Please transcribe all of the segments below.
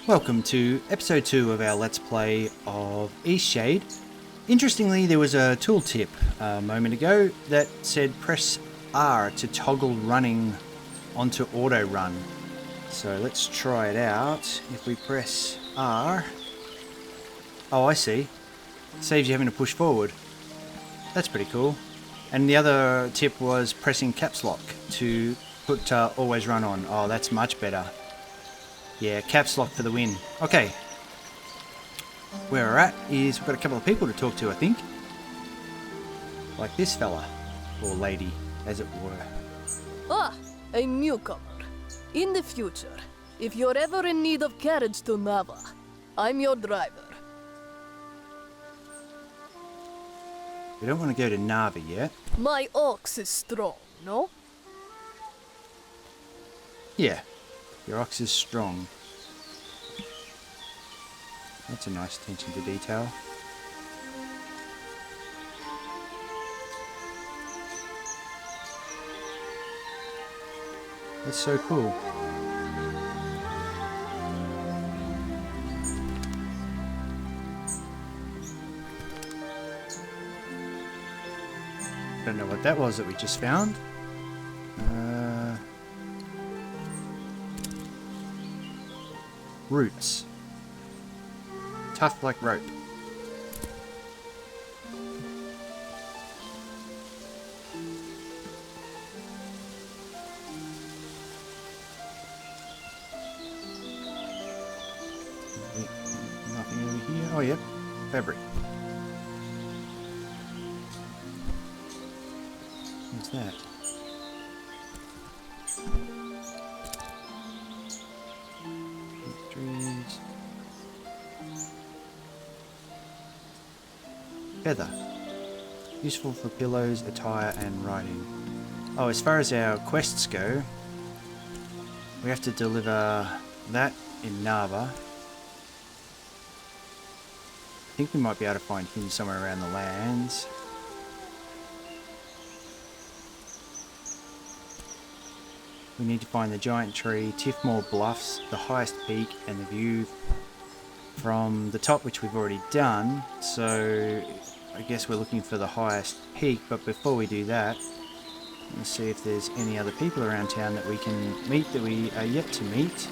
Welcome to episode 2 of our Let's Play of Eastshade. Interestingly, there was a tooltip a moment ago that said press R to toggle running onto auto run. So let's try it out. If we press R... Oh, I see. It saves you having to push forward. That's pretty cool. And the other tip was pressing caps lock to put always run on. Oh, that's much better. Yeah, caps lock for the win. Okay. Where we're at is we've got a couple of people to talk to, I think. Like this fella. Or lady, as it were. Ah, a newcomer. In the future, if you're ever in need of carriage to Nava, I'm your driver. We don't want to go to Nava yet. My ox is strong, no? Yeah. Your ox is strong. That's a nice attention to detail. That's so cool. Don't know what that was that we just found. Roots. Tough like rope. Nothing over here. Oh, yep. Fabric. What's that? Trees. Feather. Useful for pillows, attire, and writing. Oh, as far as our quests go, we have to deliver that in Nava. I think we might be able to find him somewhere around the lands. We need to find the giant tree, Tiffmore Bluffs, the highest peak, and the view from the top, which we've already done. So I guess we're looking for the highest peak, but before we do that, let's see if there's any other people around town that we can meet that we are yet to meet.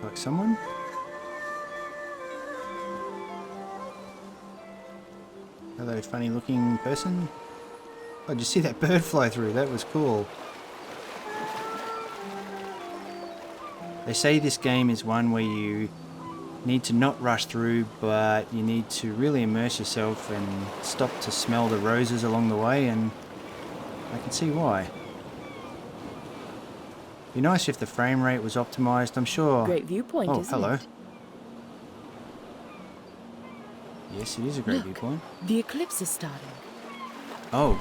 Like someone? Hello, funny looking person. Oh, did you see that bird fly through? That was cool. They say this game is one where you need to not rush through, but you need to really immerse yourself and stop to smell the roses along the way, and I can see why. Be nice if the frame rate was optimized, I'm sure. Great viewpoint, oh, isn't hello. it? Yes, it is a great Look, viewpoint. the eclipse is starting. Oh.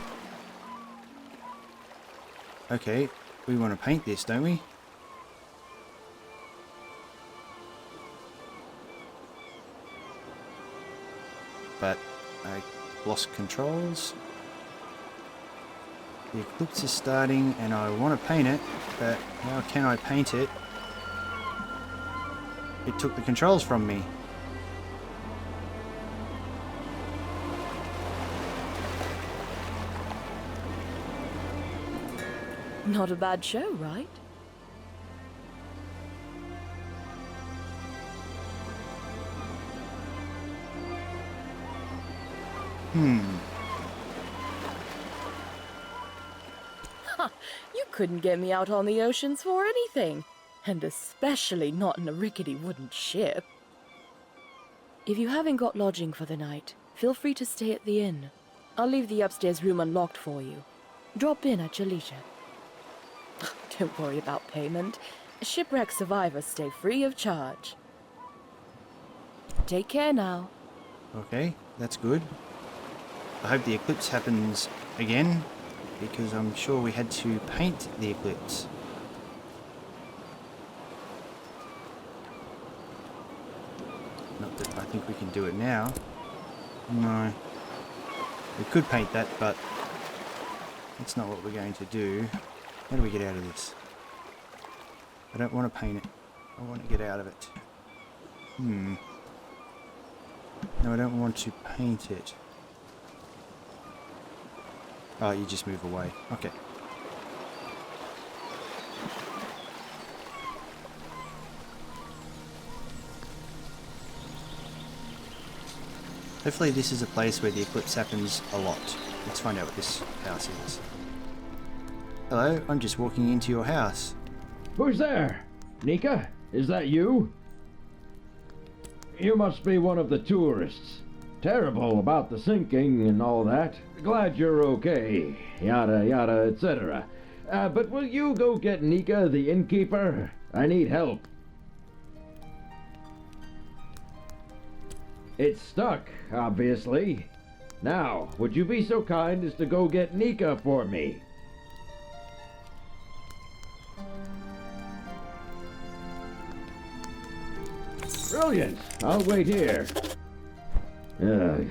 Okay, we want to paint this, don't we? But I lost controls. The eclipse is starting and I want to paint it, but how can I paint it? It took the controls from me. Not a bad show, right? You couldn't get me out on the oceans for anything, and especially not in a rickety wooden ship. If you haven't got lodging for the night, feel free to stay at the inn. I'll leave the upstairs room unlocked for you. Drop in at your leisure. Don't worry about payment. Shipwreck survivors stay free of charge. Take care now. Okay, that's good. I hope the eclipse happens again, because I'm sure we had to paint the eclipse. think we can do it now. No. We could paint that, but that's not what we're going to do. How do we get out of this? I don't want to paint it. I want to get out of it. No, I don't want to paint it. Oh, you just move away. Okay. Hopefully this is a place where the eclipse happens a lot. Let's find out what this house is. Hello, I'm just walking into your house. Who's there? Nika? Is that you? You must be one of the tourists. Terrible about the sinking and all that. Glad you're okay. Yada yada, etc. But will you go get Nika, the innkeeper? I need help. It's stuck, obviously. Now, would you be so kind as to go get Nika for me? Brilliant! I'll wait here. Ugh.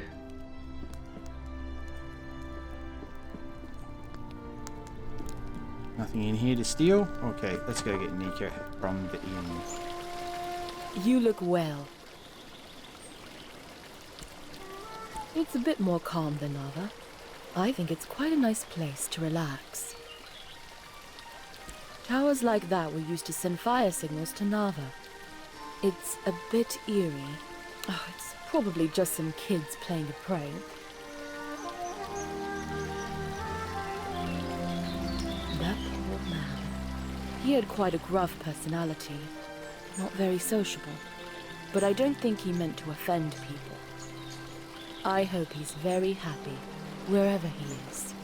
Nothing in here to steal? Okay, let's go get Nika from the inn. You look well. It's a bit more calm than Nava. I think it's quite a nice place to relax. Towers like that were used to send fire signals to Nava. It's a bit eerie. Oh, it's probably just some kids playing a prank. That poor man. He had quite a gruff personality. Not very sociable. But I don't think he meant to offend people. I hope he's very happy, wherever he is.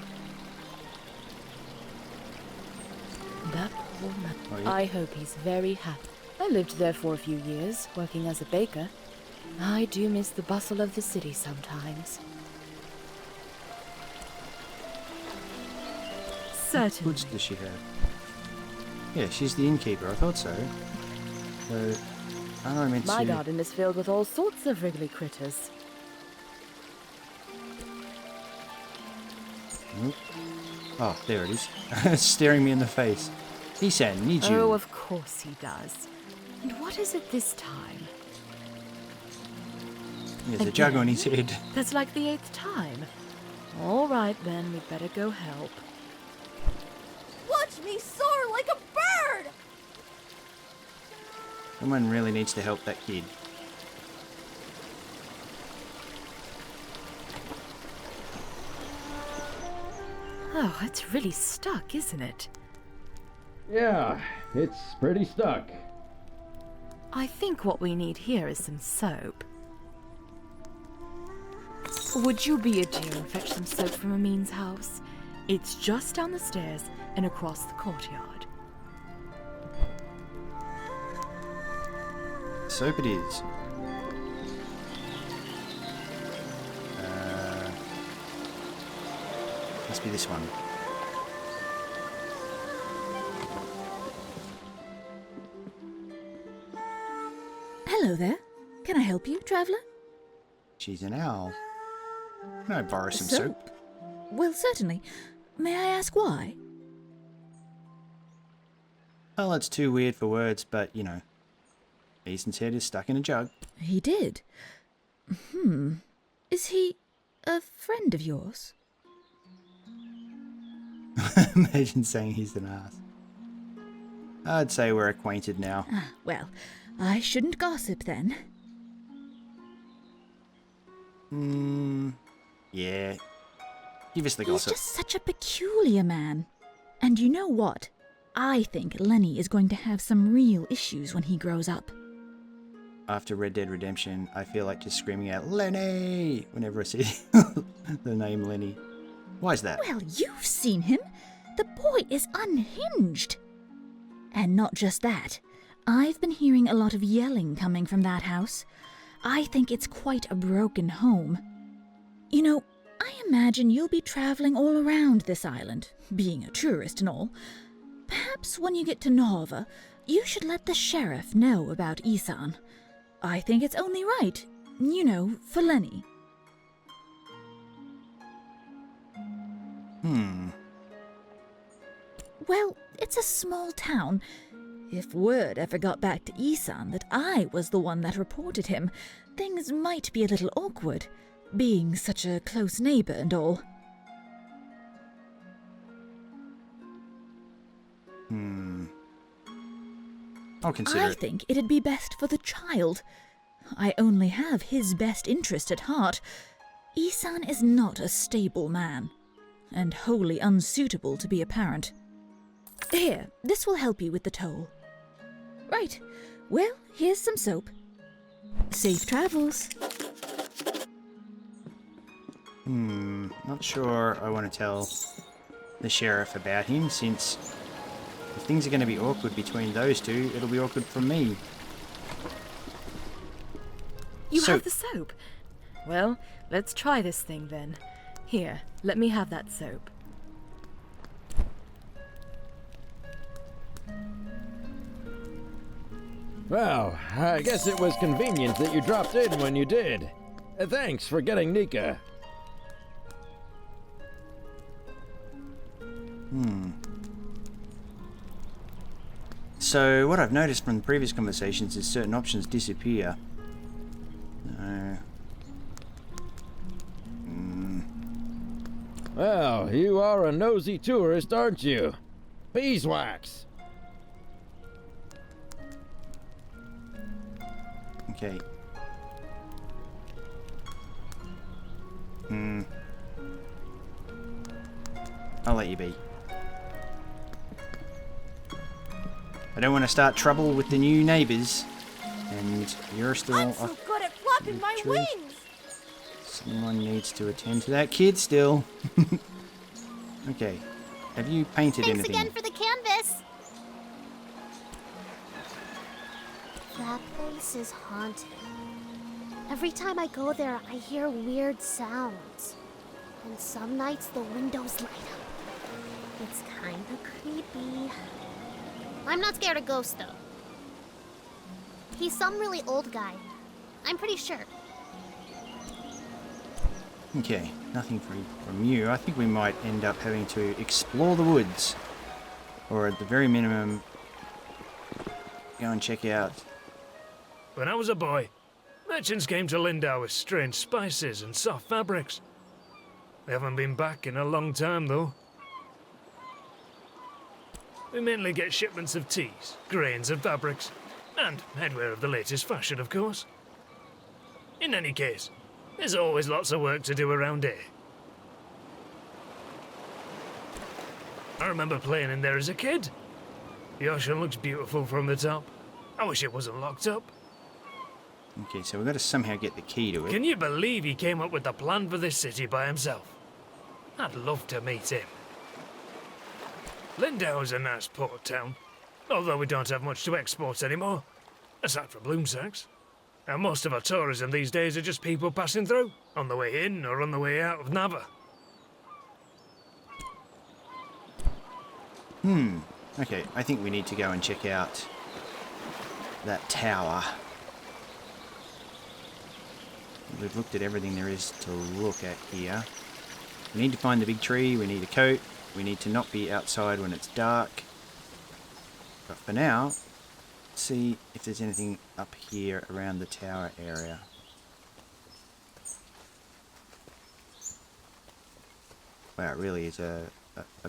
That poor man. Oh, yeah. I hope he's very happy. I lived there for a few years, working as a baker. I do miss the bustle of the city sometimes. What Certainly. goods does she have? Yeah, she's the innkeeper. I thought so. So, aren't I meant My to... garden is filled with all sorts of wriggly critters. Nope. Oh, there it is. Staring me in the face. Isan, need you. Oh, of course he does. And what is it this time? There's a jug on his head. That's like the 8th time. All right, then, we'd better go help. Watch me soar like a bird! Someone really needs to help that kid. Oh, it's really stuck, isn't it? Yeah, it's pretty stuck. I think what we need here is some soap. Would you be a dear and fetch some soap from Amin's house? It's just down the stairs and across the courtyard. Soap it is. Must be this one. Hello there. Can I help you, traveller? She's an owl. Can I borrow some soap? Well, certainly. May I ask why? Well, it's too weird for words, but, you know. Ethan's head is stuck in a jug. He did. Is he a friend of yours? Imagine saying he's an ass. I'd say we're acquainted now. Well, I shouldn't gossip then. Yeah. Give us the He's gossip. just such a peculiar man. And you know what? I think Lenny is going to have some real issues when he grows up. After Red Dead Redemption, I feel like just screaming out, Lenny! Whenever I see the name Lenny. Why is that? Well, you've seen him. The boy is unhinged. And not just that. I've been hearing a lot of yelling coming from that house. I think it's quite a broken home. You know, I imagine you'll be traveling all around this island, being a tourist and all. Perhaps when you get to Nova, you should let the sheriff know about Isan. I think it's only right. You know, for Lenny. Well, it's a small town. If word ever got back to Isan that I was the one that reported him, things might be a little awkward, being such a close neighbor and all. I'll consider I it. think it'd be best for the child. I only have his best interest at heart. Isan is not a stable man, and wholly unsuitable to be a parent. Here, this will help you with the toll. Right, well, here's some soap. Safe travels. Not sure I want to tell the sheriff about him, since if things are going to be awkward between those two, it'll be awkward for me. You So- have the soap? Well, let's try this thing then. Here, let me have that soap. Well, I guess it was convenient that you dropped in when you did. Thanks for getting Nika. So what I've noticed from the previous conversations is certain options disappear. Well, you are a nosy tourist, aren't you? Beeswax. Okay. I'll let you be. I don't want to start trouble with the new neighbours, and you're still I'm so off. good at flapping my True. wings! Someone needs to attend to that kid still. Okay. Have you painted Thanks anything? again for the canvas. That place is haunted. Every time I go there, I hear weird sounds. And some nights the windows light up. It's kinda creepy. I'm not scared of ghosts, though. He's some really old guy. I'm pretty sure. Okay, nothing from you. I think we might end up having to explore the woods. Or at the very minimum, go and check out. When I was a boy, merchants came to Lindau with strange spices and soft fabrics. They haven't been back in a long time, though. We mainly get shipments of teas, grains and fabrics, and headwear of the latest fashion, of course. In any case, there's always lots of work to do around here. I remember playing in there as a kid. The ocean looks beautiful from the top. I wish it wasn't locked up. Okay, so we've got to somehow get the key to it. Can you believe he came up with the plan for this city by himself? I'd love to meet him. Lindau's a nice port town, although we don't have much to export anymore, aside from loom sacks. And most of our tourism these days are just people passing through, on the way in or on the way out of Nava. Okay, I think we need to go and check out that tower. We've looked at everything there is to look at here. We need to find the big tree, we need a coat, we need to not be outside when it's dark. But for now, let's see if there's anything up here around the tower area. Wow, it really is a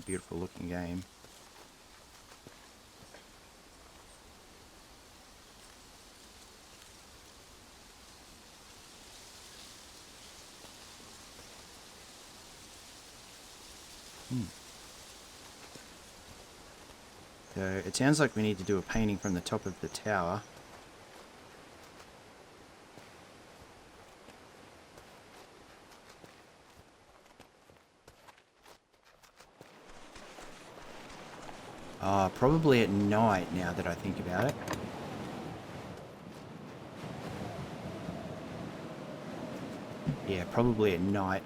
beautiful looking game. So it sounds like we need to do a painting from the top of the tower. Probably at night now that I think about it. Yeah, probably at night.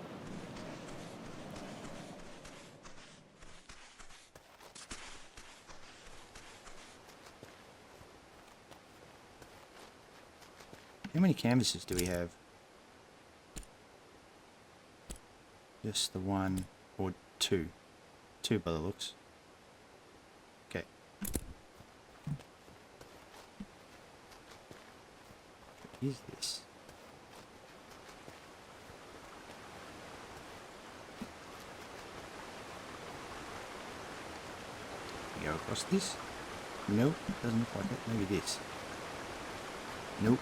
How many canvases do we have? Just the one or two. Two by the looks. Okay. What is this? Go across this? Nope, doesn't look like it. Maybe this. Nope.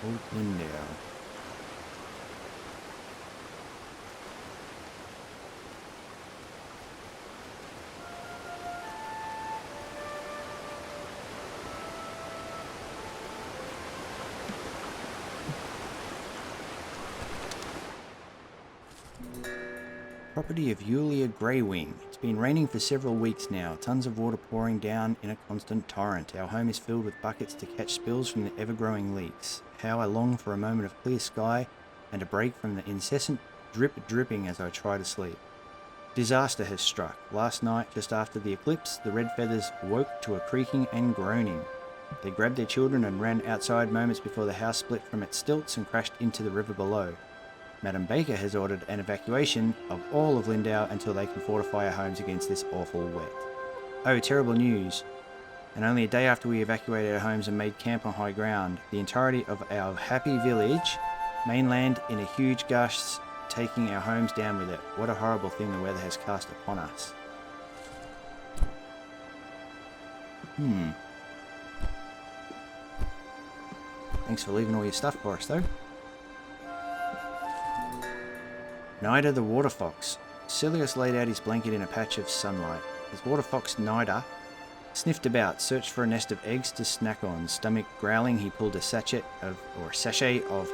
Open now. Property of Yulia Greywing. It's been raining for several weeks now, tons of water pouring down in a constant torrent. Our home is filled with buckets to catch spills from the ever-growing leaks. How I long for a moment of clear sky and a break from the incessant dripping as I try to sleep. Disaster has struck. Last night, just after the eclipse, the red feathers woke to a creaking and groaning. They grabbed their children and ran outside moments before the house split from its stilts and crashed into the river below. Madam Baker has ordered an evacuation of all of Lindau until they can fortify our homes against this awful wet. Oh, terrible news. And only a day after we evacuated our homes and made camp on high ground, the entirety of our happy village, mainland in a huge gush, taking our homes down with it. What a horrible thing the weather has cast upon us. Thanks for leaving all your stuff for us, though. Nida the water fox. Celius laid out his blanket in a patch of sunlight. His water fox Nida sniffed about, searched for a nest of eggs to snack on. Stomach growling, he pulled a sachet of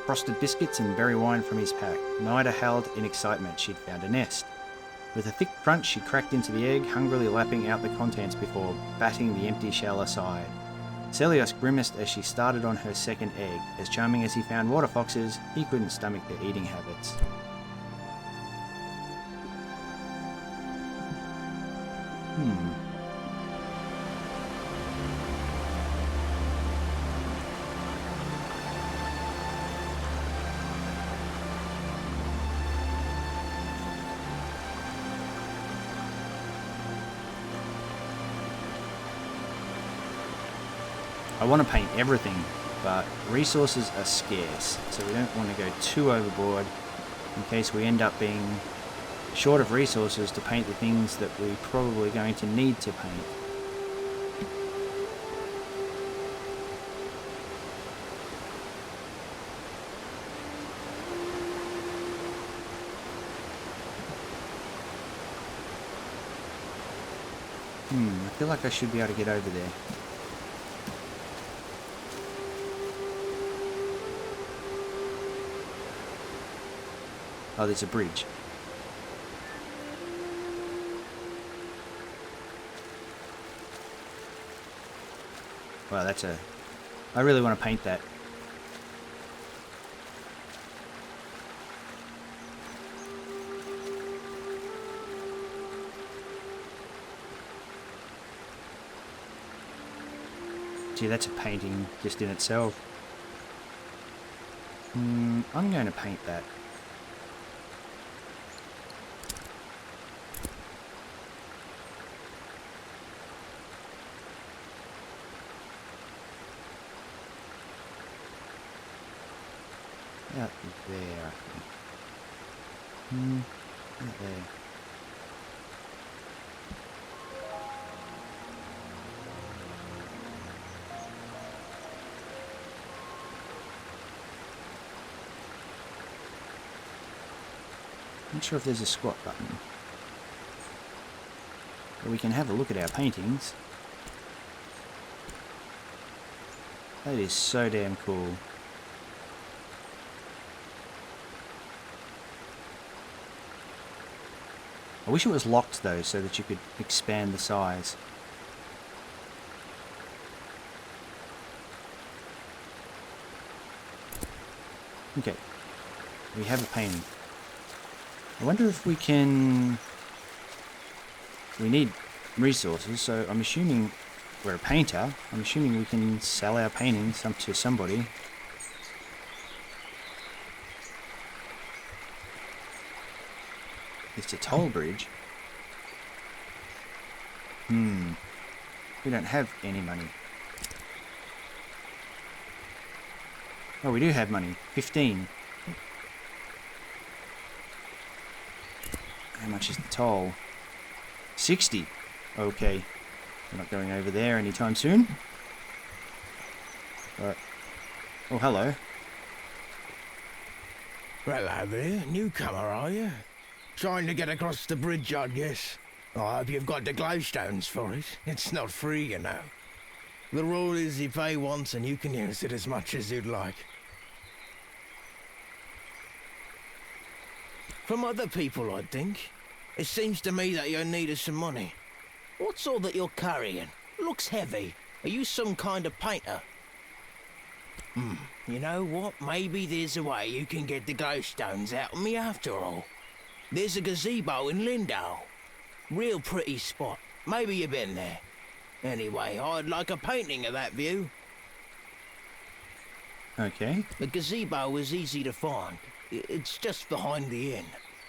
frosted biscuits and berry wine from his pack. Nida howled in excitement. She'd found a nest. With a thick crunch, she cracked into the egg, hungrily lapping out the contents before batting the empty shell aside. Celios grimaced as she started on her second egg. As charming as he found water foxes, he couldn't stomach their eating habits. I want to paint everything, but resources are scarce, so we don't want to go too overboard in case we end up being short of resources to paint the things that we're probably going to need to paint. I feel like I should be able to get over there. Oh, there's a bridge. Wow, that's a... I really want to paint that. Gee, that's a painting just in itself. I'm going to paint that. Out there, I think. Out there. Not sure if there's a squat button. But we can have a look at our paintings. That is so damn cool. I wish it was locked though, so that you could expand the size. Okay. We have a painting. I wonder if we can... We need resources, so I'm assuming we're a painter. I'm assuming we can sell our paintings to somebody. It's a toll bridge. We don't have any money. Oh, we do have money. 15. How much is the toll? 60. Okay. We're not going over there anytime soon. But... Oh, hello. Hello there, newcomer, are you? Trying to get across the bridge, I guess. I hope you've got the glowstones for it. It's not free, you know. The rule is you pay once and you can use it as much as you'd like. From other people, I think. It seems to me that you're in need of some money. What's all that you're carrying? Looks heavy. Are you some kind of painter? You know what? Maybe there's a way you can get the glowstones out of me after all. There's a gazebo in Lindau. Real pretty spot. Maybe you've been there. Anyway, I'd like a painting of that view. Okay. The gazebo is easy to find. It's just behind the inn.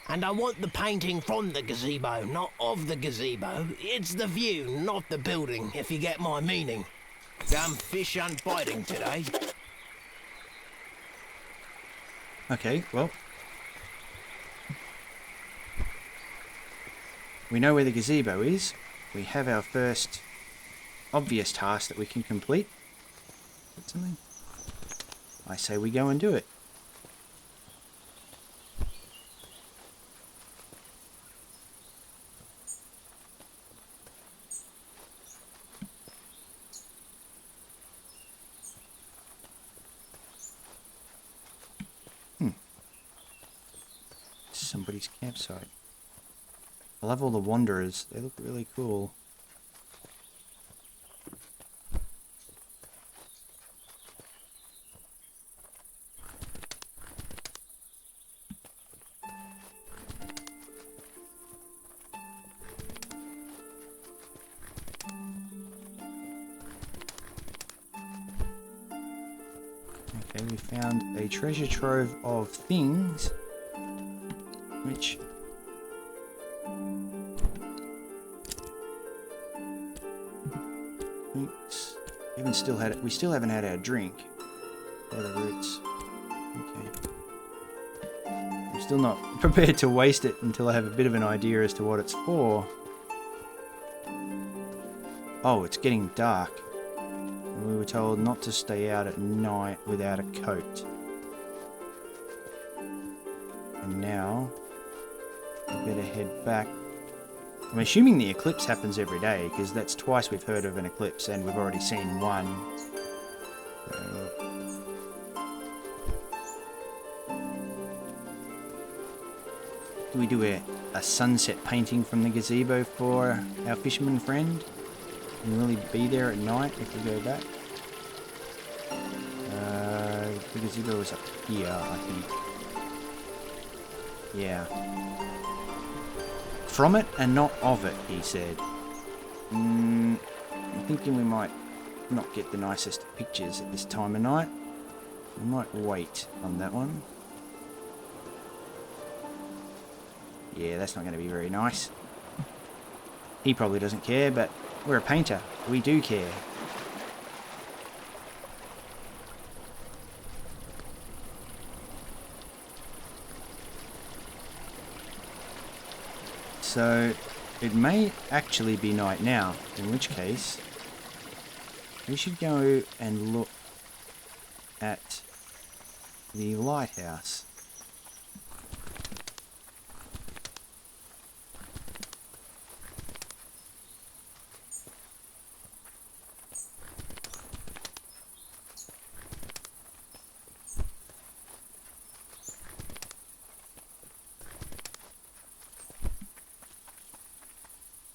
And I want the painting from the gazebo, not of the gazebo. It's the view, not the building, if you get my meaning. Damn fish aren't biting today. Okay, well. We know where the gazebo is. We have our first obvious task that we can complete. Got something? I say we go and do it. Somebody's campsite. I love all the wanderers. They look really cool. Okay, we found a treasure trove of things, which we still haven't had our drink. They're the roots. Okay. I'm still not prepared to waste it until I have a bit of an idea as to what it's for. Oh, it's getting dark. And we were told not to stay out at night without a coat. And now we better head back. I'm assuming the eclipse happens every day, because that's twice we've heard of an eclipse and we've already seen one. Do we do a sunset painting from the gazebo for our fisherman friend? Can really be there at night if we go back? The gazebo is up here, I think. Yeah. From it and not of it, he said. I'm thinking we might not get the nicest pictures at this time of night. We might wait on that one. Yeah, that's not going to be very nice. He probably doesn't care, but we're a painter. We do care. So, it may actually be night now, in which case we should go and look at the lighthouse.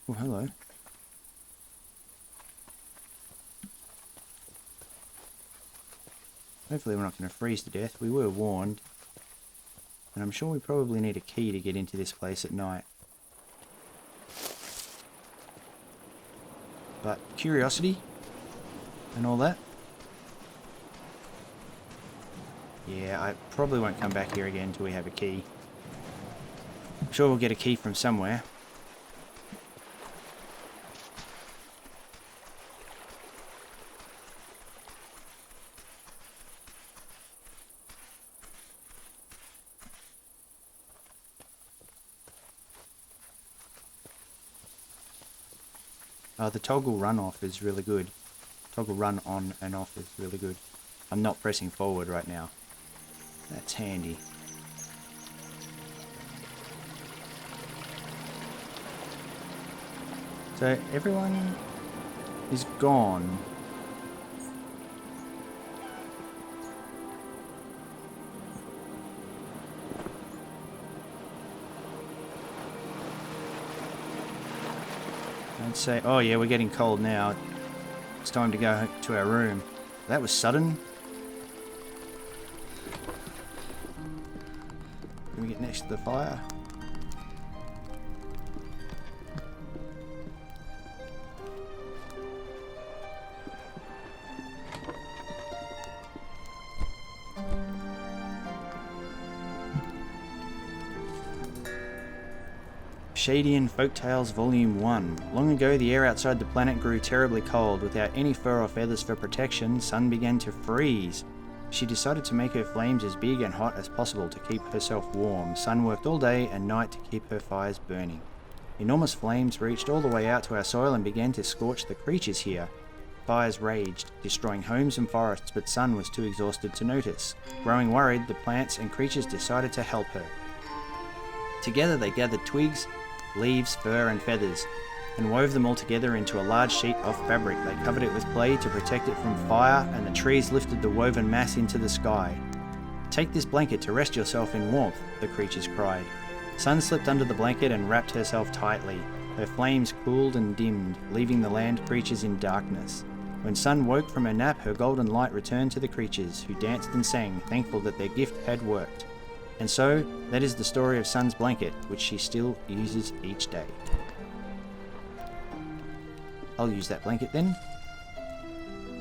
Oh, hello. Hopefully we're not going to freeze to death. We were warned. And I'm sure we probably need a key to get into this place at night. But curiosity and all that. Yeah, I probably won't come back here again until we have a key. I'm sure we'll get a key from somewhere. The toggle run off is really good. Toggle run on and off is really good. I'm not pressing forward right now. That's handy. So everyone is gone. I'd say, oh yeah, we're getting cold now. It's time to go to our room. That was sudden. Can we get next to the fire? Shadian Folktales Volume 1. Long ago, the air outside the planet grew terribly cold. Without any fur or feathers for protection, Sun began to freeze. She decided to make her flames as big and hot as possible to keep herself warm. Sun worked all day and night to keep her fires burning. Enormous flames reached all the way out to our soil and began to scorch the creatures here. Fires raged, destroying homes and forests, but Sun was too exhausted to notice. Growing worried, the plants and creatures decided to help her. Together they gathered twigs, leaves, fur and feathers, and wove them all together into a large sheet of fabric. They covered it with clay to protect it from fire, and the trees lifted the woven mass into the sky. "Take this blanket to rest yourself in warmth," the creatures cried. Sun slipped under the blanket and wrapped herself tightly. Her flames cooled and dimmed, leaving the land creatures in darkness. When Sun woke from her nap, her golden light returned to the creatures, who danced and sang, thankful that their gift had worked. And so, that is the story of Sun's blanket, which she still uses each day. I'll use that blanket then.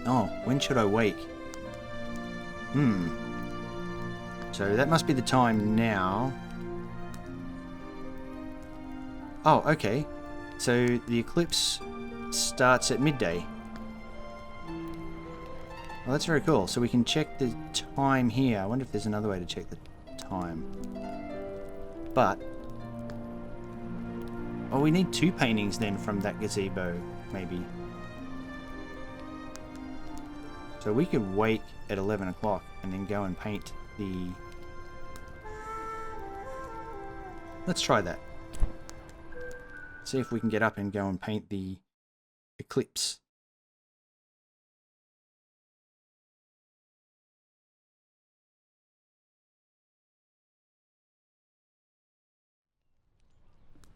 Oh, when should I wake? So that must be the time now. Oh, okay. So the eclipse starts at midday. Well, that's very cool. So we can check the time here. I wonder if there's another way to check the time. But oh, we need 2 paintings then from that gazebo, maybe. So we could wake at 11 o'clock and then go and paint the... Let's try that. See if we can get up and go and paint the eclipse.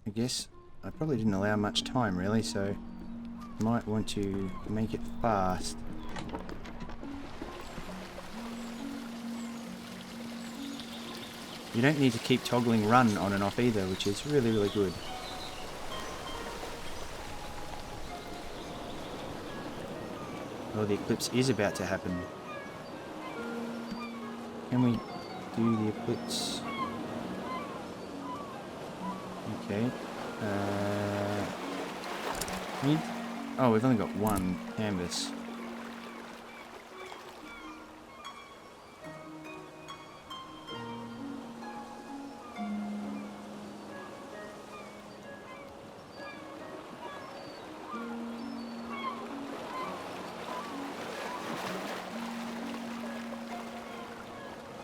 I guess I probably didn't allow much time really, so I might want to make it fast. You don't need to keep toggling run on and off either, which is really, really good. Oh, the eclipse is about to happen. Can we do the eclipse? Okay. Oh, we've only got 1 canvas.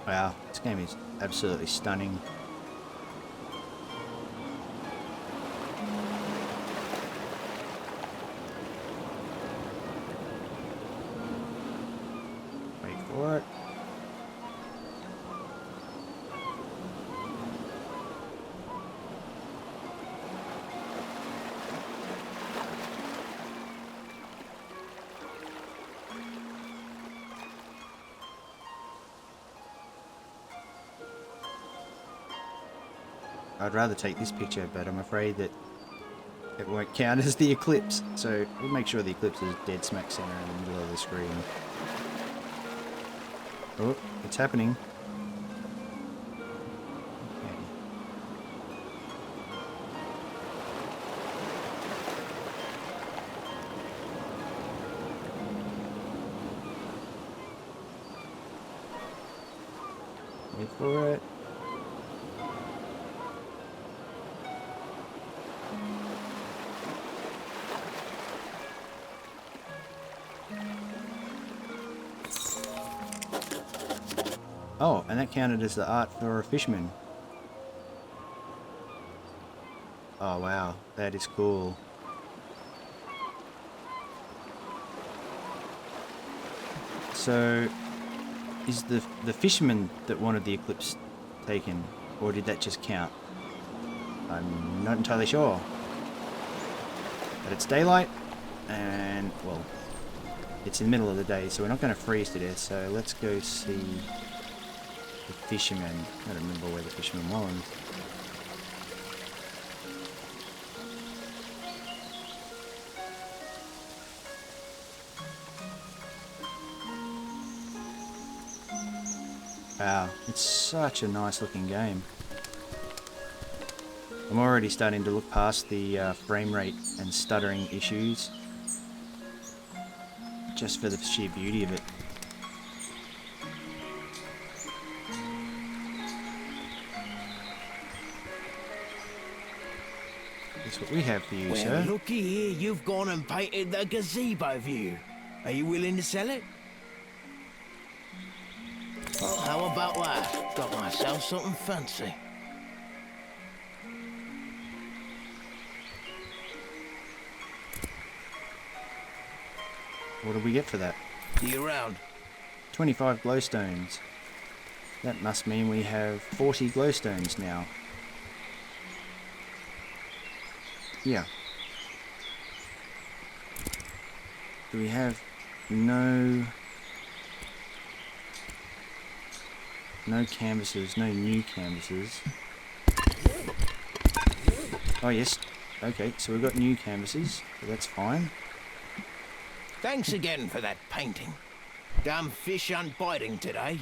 Wow, this game is absolutely stunning. Wait for it. I'd rather take this picture, but I'm afraid that it won't count as the eclipse. So we'll make sure the eclipse is dead smack center in the middle of the screen. Oh, it's happening. Okay. Wait for it. Oh, and that counted as the art for a fisherman. Oh wow, that is cool. So, is the fisherman that wanted the eclipse taken, or did that just count? I'm not entirely sure. But it's daylight, and well, it's in the middle of the day, so we're not going to freeze to death. So let's go see the fisherman. I don't remember where the fisherman was. Wow, it's such a nice looking game. I'm already starting to look past the frame rate and stuttering issues, just for the sheer beauty of it. That's what we have for you, Well, sir. looky here, you've gone and painted the gazebo view. Are you willing to sell it? Well, how about that? Got myself something fancy. What do we get for that? See you around. 25 glowstones. That must mean we have 40 glowstones now. Yeah. Do we have no canvases, no new canvases? Oh yes. Okay, so we've got new canvases, so that's fine. Thanks again for that painting. Damn fish aren't biting today.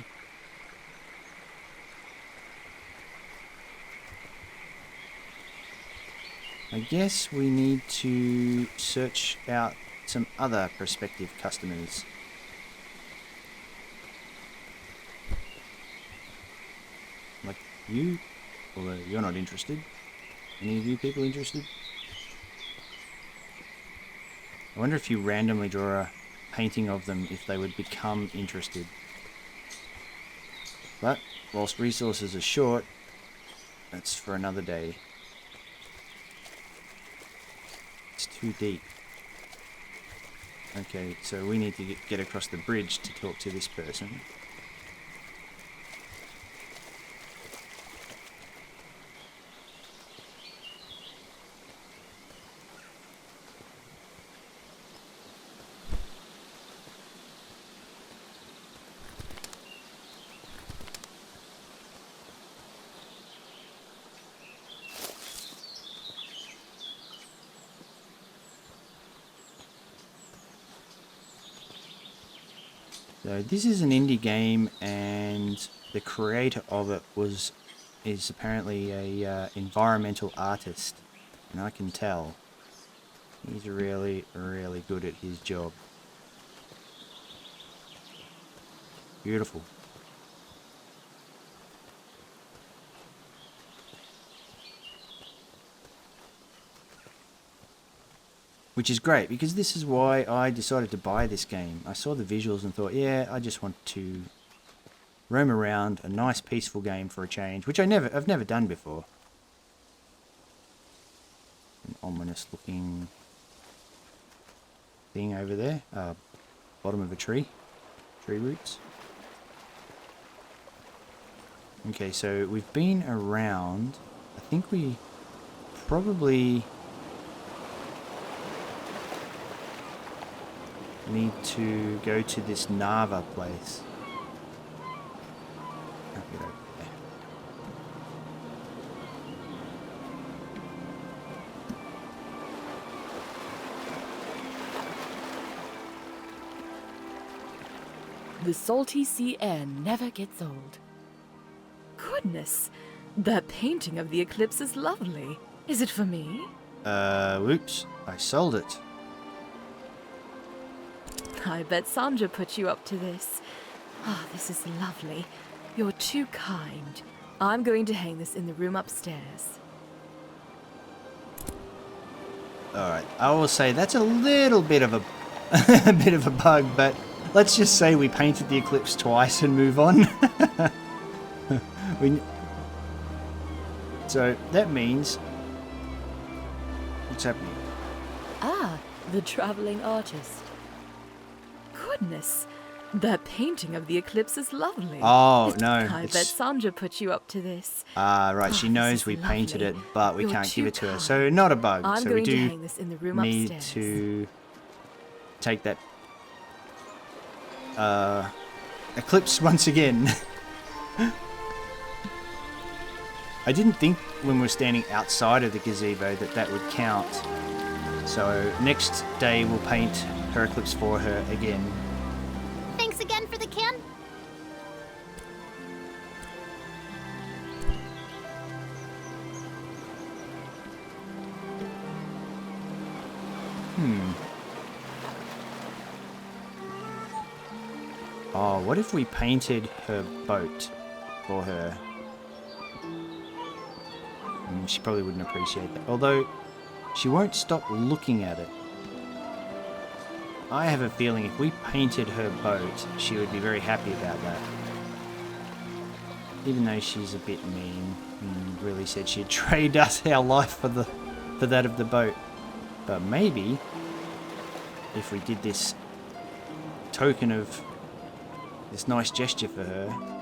I guess we need to search out some other prospective customers. Like you, although you're not interested. Any of you people interested? I wonder if you randomly draw a painting of them, if they would become interested. But, whilst resources are short, that's for another day. It's too deep. Okay, so we need to get across the bridge to talk to this person. So this is an indie game, and the creator of it is apparently a environmental artist, and I can tell he's really good at his job. Beautiful. Which is great, because this is why I decided to buy this game. I saw the visuals and thought, yeah, I just want to roam around, a nice peaceful game for a change, which I've never done before. An ominous looking thing over there, bottom of a tree roots. Okay, so we've been around. I think we probably need to go to this Nava place. I'll get over there. The salty sea air never gets old. Goodness, that painting of the eclipse is lovely. Is it for me? Whoops. I sold it. I bet Sandra put you up to this. Ah, this is lovely. You're too kind. I'm going to hang this in the room upstairs. Alright, I will say that's a little bit of a a bit of a bug, but let's just say we painted the eclipse twice and move on. So that means... What's happening? Ah, the traveling artist. Goodness, that painting of the eclipse is lovely. Oh, no. I bet Sandra put you up to this. Right, she knows we painted it, but we can't give it to her. So not a bug. I'm so going we do to hang this in the room need upstairs. to take that eclipse once again. I didn't think when we were standing outside of the gazebo that that would count. So next day we'll paint her eclipse for her again. Thanks again for the can. Oh, what if we painted her boat for her? She probably wouldn't appreciate that. Although, she won't stop looking at it. I have a feeling if we painted her boat, she would be very happy about that. Even though she's a bit mean and really said she'd trade us our life for that of the boat. But maybe, if we did this token of this nice gesture for her.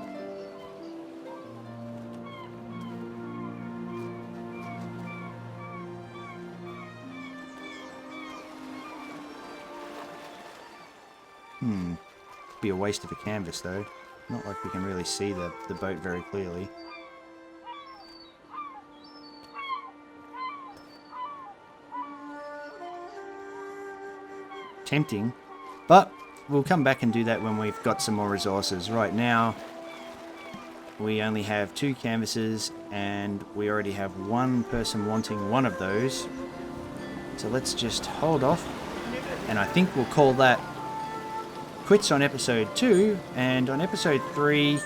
Be a waste of a canvas though. Not like we can really see the boat very clearly. Tempting, but we'll come back and do that when we've got some more resources. Right now, we only have 2 canvases and we already have one person wanting one of those. So let's just hold off, and I think we'll call that quits on episode 2, and on episode 3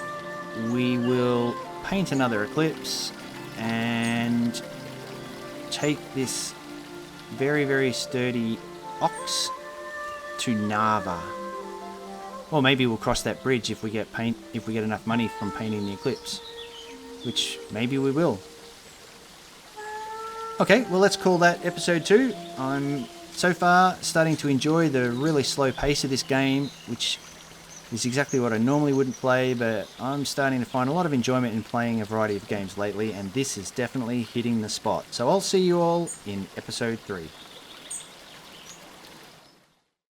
we will paint another eclipse and take this very, very sturdy ox to Nava. Or maybe we'll cross that bridge if we get enough money from painting the eclipse, which maybe we will. Okay, well let's call that episode 2. I'm so far starting to enjoy the really slow pace of this game, which is exactly what I normally wouldn't play, but I'm starting to find a lot of enjoyment in playing a variety of games lately, and this is definitely hitting the spot. So I'll see you all in episode 3.